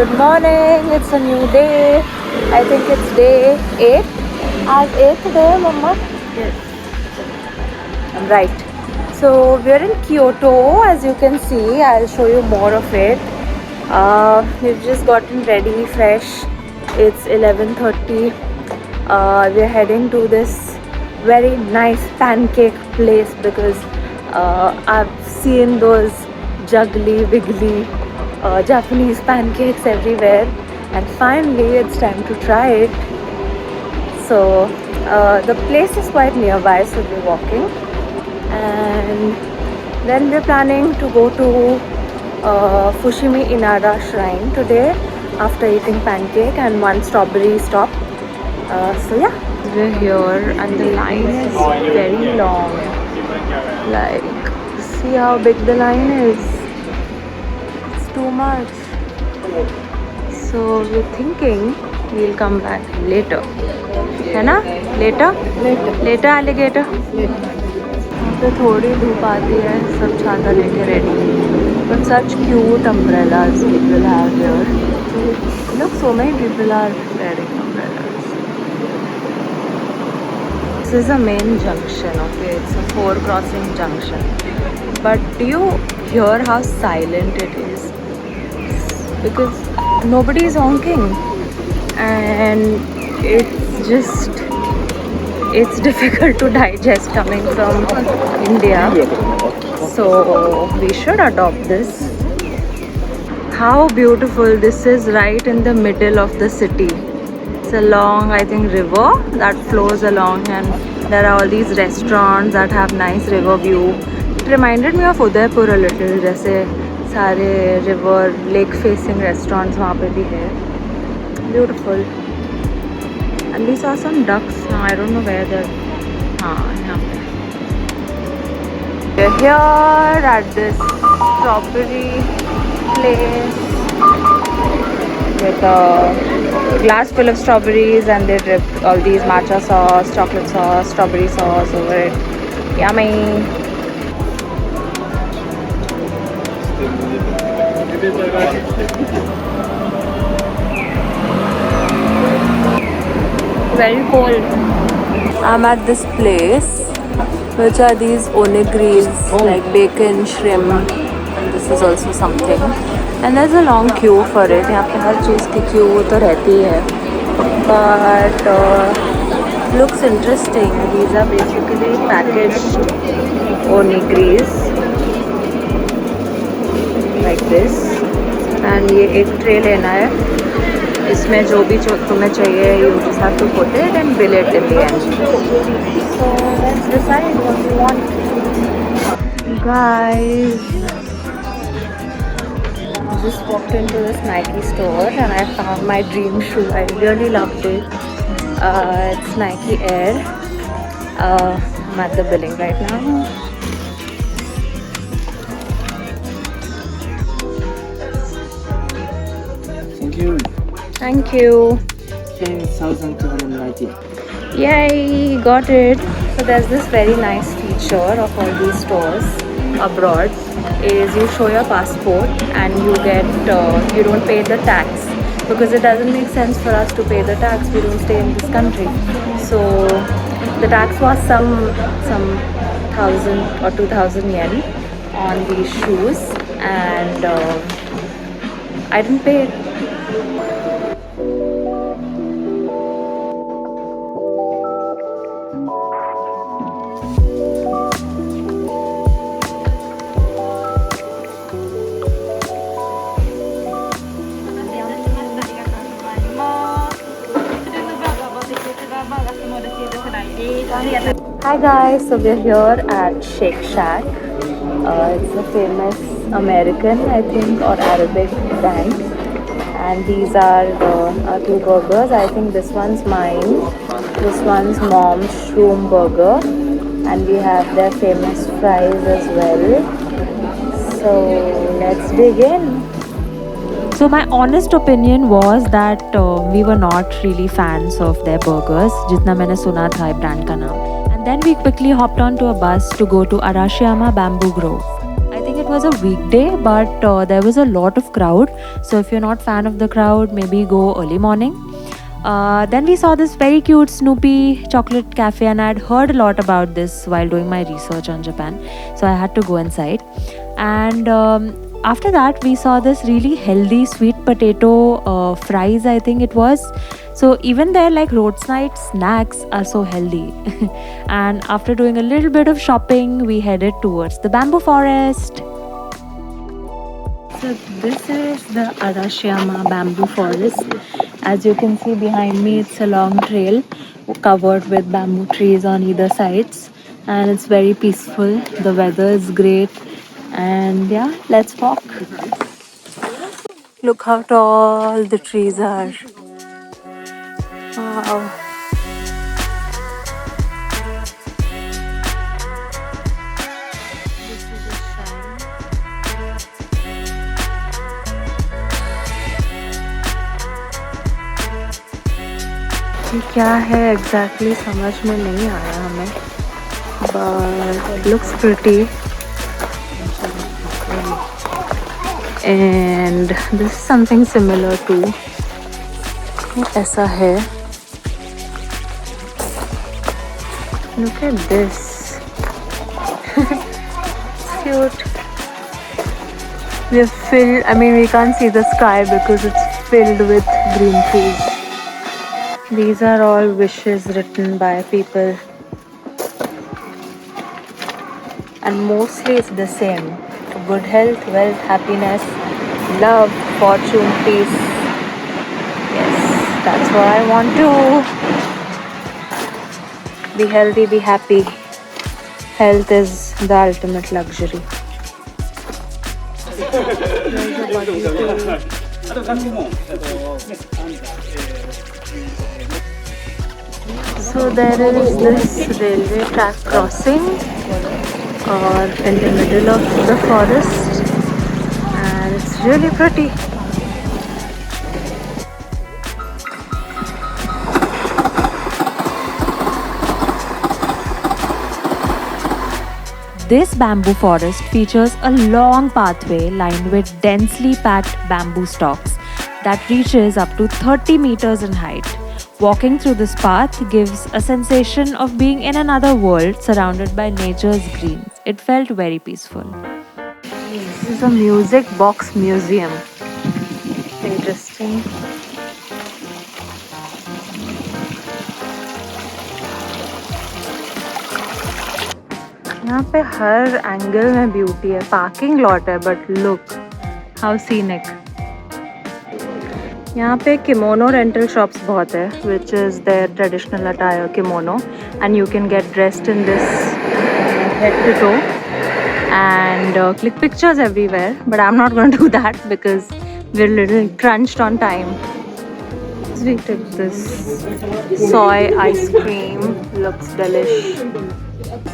good morning. It's a new day. I think it's day 8. आज 8th day, Mama? Yes. I'm right. So we're in Kyoto, as you can see. I'll show you more of it. We've just gotten ready, fresh. It's 11:30. We're heading to this very nice pancake place because I've seen those juggly wiggly Japanese pancakes everywhere, and finally it's time to try it. So the place is quite nearby, so we're walking, and then we're planning to go to Fushimi Inada Shrine today after eating pancake and one strawberry stop. So yeah, we're here and the line is very long. Like, see how big the line is. It's too much. So we're thinking we'll come back later. है ना? Later alligator. तो थोड़ी धूप आती है, सब छाता लेके ready. But such cute umbrellas people have here. Look, so many people are wearing umbrellas. This is a main junction, okay? It's a 4-crossing junction. But do you hear how silent it is? Because nobody is honking, and it's difficult to digest coming from India. So we should adopt this. How beautiful this is, right in the middle of the city. It's a long, I think, river that flows along, and there are all these restaurants that have nice river view. It reminded me of Udaipur a little, जैसे सारे river lake facing restaurants वहाँ पे भी है. Beautiful. And we saw some ducks. I don't know where they're. यहाँ पे. We're here at this strawberry place with a glass full of strawberries, and they dripped all these matcha sauce, chocolate sauce, strawberry sauce over it. Yummy. Very cold. I'm at this place, which are these onigiris, like bacon, shrimp, and this is also something. And there's a long queue for it. यहाँ पे हर चीज़ की queue तो रहती है. But looks interesting. These are basically packaged onigiris like this. And ये एक tray लेना है. इसमें जो भी तुम्हें चाहिए, you just have to put it and bill it in the end. So let's decide what we want. Guys, I just walked into this Nike store and I found my dream shoe. I really loved it. It's Nike Air. I'm at the billing right now. Thank you. 10,290. Yay, got it. So there's this very nice feature of all these stores abroad is you show your passport and you get you don't pay the tax, because it doesn't make sense for us to pay the tax. We don't stay in this country. So the tax was some 1,000 or 2,000 yen on these shoes, and I didn't pay it. Hi guys, so we're here at Shake Shack. It's a famous American, I think, or Arabic brand. And these are our two burgers. I think this one's mine. This one's Mom's Shroom Burger. And we have their famous fries as well. So let's dig in. So my honest opinion was that we were not really fans of their burgers, जितना मैंने सुना था ये brand का नाम. And then we quickly hopped onto a bus to go to Arashiyama Bamboo Grove. I think it was a weekday, but there was a lot of crowd. So if you're not fan of the crowd, maybe go early morning. Then we saw this very cute Snoopy chocolate cafe, and I had heard a lot about this while doing my research on Japan. So I had to go inside. And after that, we saw this really healthy sweet potato fries, I think it was. So even there, like roadside snacks are so healthy. And after doing a little bit of shopping, we headed towards the bamboo forest. So this is the Arashiyama bamboo forest. As you can see behind me, it's a long trail covered with bamboo trees on either sides, and it's very peaceful. The weather is great, and yeah, let's walk. Look how tall the trees are. Wow. ये क्या है exactly समझ में नहीं आया हमें, but looks pretty. And this is something similar to ऐसा है. Look at this. It's cute. We're filled, I mean we can't see the sky because it's filled with green trees. These are all wishes written by people, and mostly it's the same: good health, wealth, happiness, love, fortune, peace. Yes, that's what I want to. Be healthy, be happy. Health is the ultimate luxury. So there is this railway track crossing in the middle of the forest, and it's really pretty. This bamboo forest features a long pathway lined with densely packed bamboo stalks that reaches up to 30 meters in height. Walking through this path gives a sensation of being in another world surrounded by nature's greens. It felt very peaceful. This is a music box museum. Interesting. यहाँ पे हर angle में beauty है. Parking lot है, but look how scenic. यहाँ पे kimono rental shops बहुत है, which is there traditional attire kimono, and you can get dressed in this head to toe and click pictures everywhere, but I'm not going to do that because we're a little crunched on time. We took this soy ice cream, looks delish.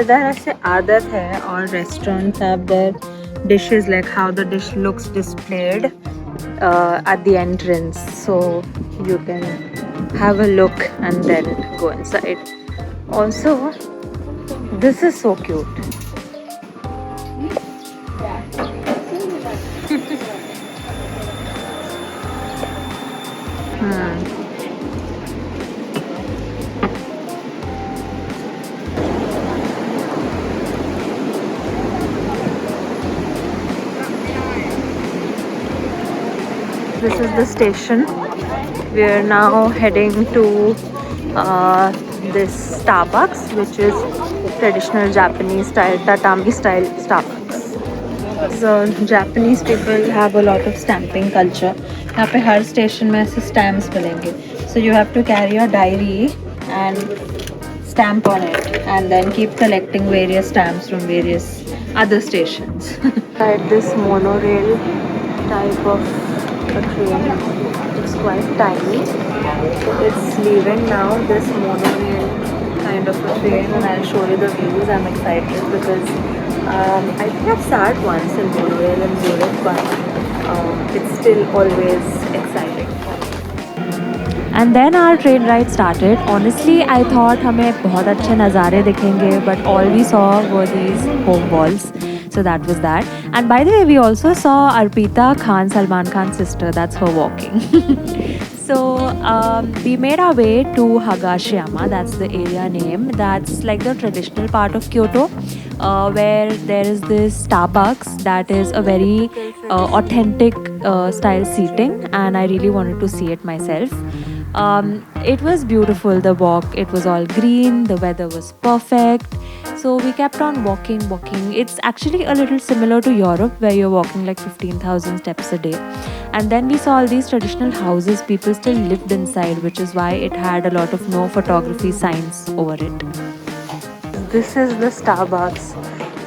इधर ऐसे आदत है, और restaurants have their dishes like how the dish looks displayed at the entrance, so you can have a look and then go inside. Also, this is so cute. This is the station. We are now heading to this Starbucks, which is traditional Japanese style, tatami style Starbucks. So Japanese people have a lot of stamping culture. यहाँ पे हर station में ऐसे stamps मिलेंगे. So you have to carry your diary and stamp on it, and then keep collecting various stamps from various other stations. At this monorail type of a train, it's quite tiny. It's leaving now, this monorail kind of a train, and I'll show you the views. I'm excited because I think I've sat once in monorail in Zurich, but it's still always exciting. And then our train ride started. Honestly, I thought हमें बहुत अच्छे नज़ारे दिखेंगे, but all we saw were these home walls. So that was that. And by the way, we also saw Arpita Khan, Salman Khan's sister. That's her walking. So we made our way to Hagashiyama. That's the area name. That's like the traditional part of Kyoto, where there is this Starbucks that is a very authentic style seating, and I really wanted to see it myself. It was beautiful, the walk. It was all green, the weather was perfect. So we kept on walking. It's actually a little similar to Europe, where you're walking like 15,000 steps a day. And then we saw all these traditional houses, people still lived inside, which is why it had a lot of no photography signs over it. This is the Starbucks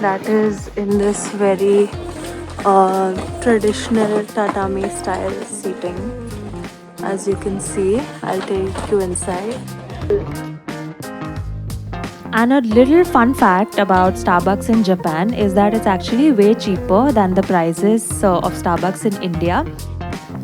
that is in this very traditional tatami style seating. As you can see, I'll take you inside. And a little fun fact about Starbucks in Japan is that it's actually way cheaper than the prices of Starbucks in India.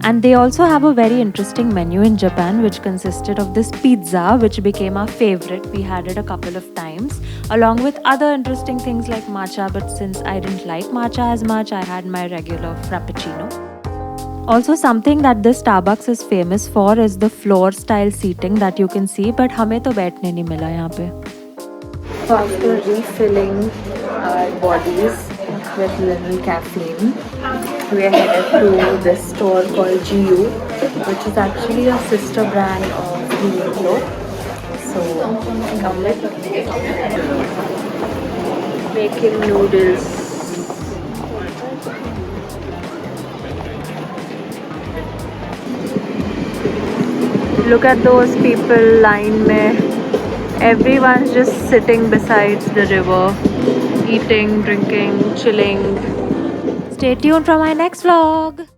And they also have a very interesting menu in Japan, which consisted of this pizza, which became our favorite. We had it a couple of times, along with other interesting things like matcha. But since I didn't like matcha as much, I had my regular frappuccino. Also, something that this Starbucks is famous for is the floor style seating that you can see, but हमें तो बैठने नहीं मिला यहाँ पे. So after refilling our bodies with little caffeine, we are headed to this store called GU, which is actually a sister brand of Uniqlo. So come with me. Making noodles. Look at those people line mein. Everyone's just sitting besides the river, eating, drinking, chilling. Stay tuned for my next vlog.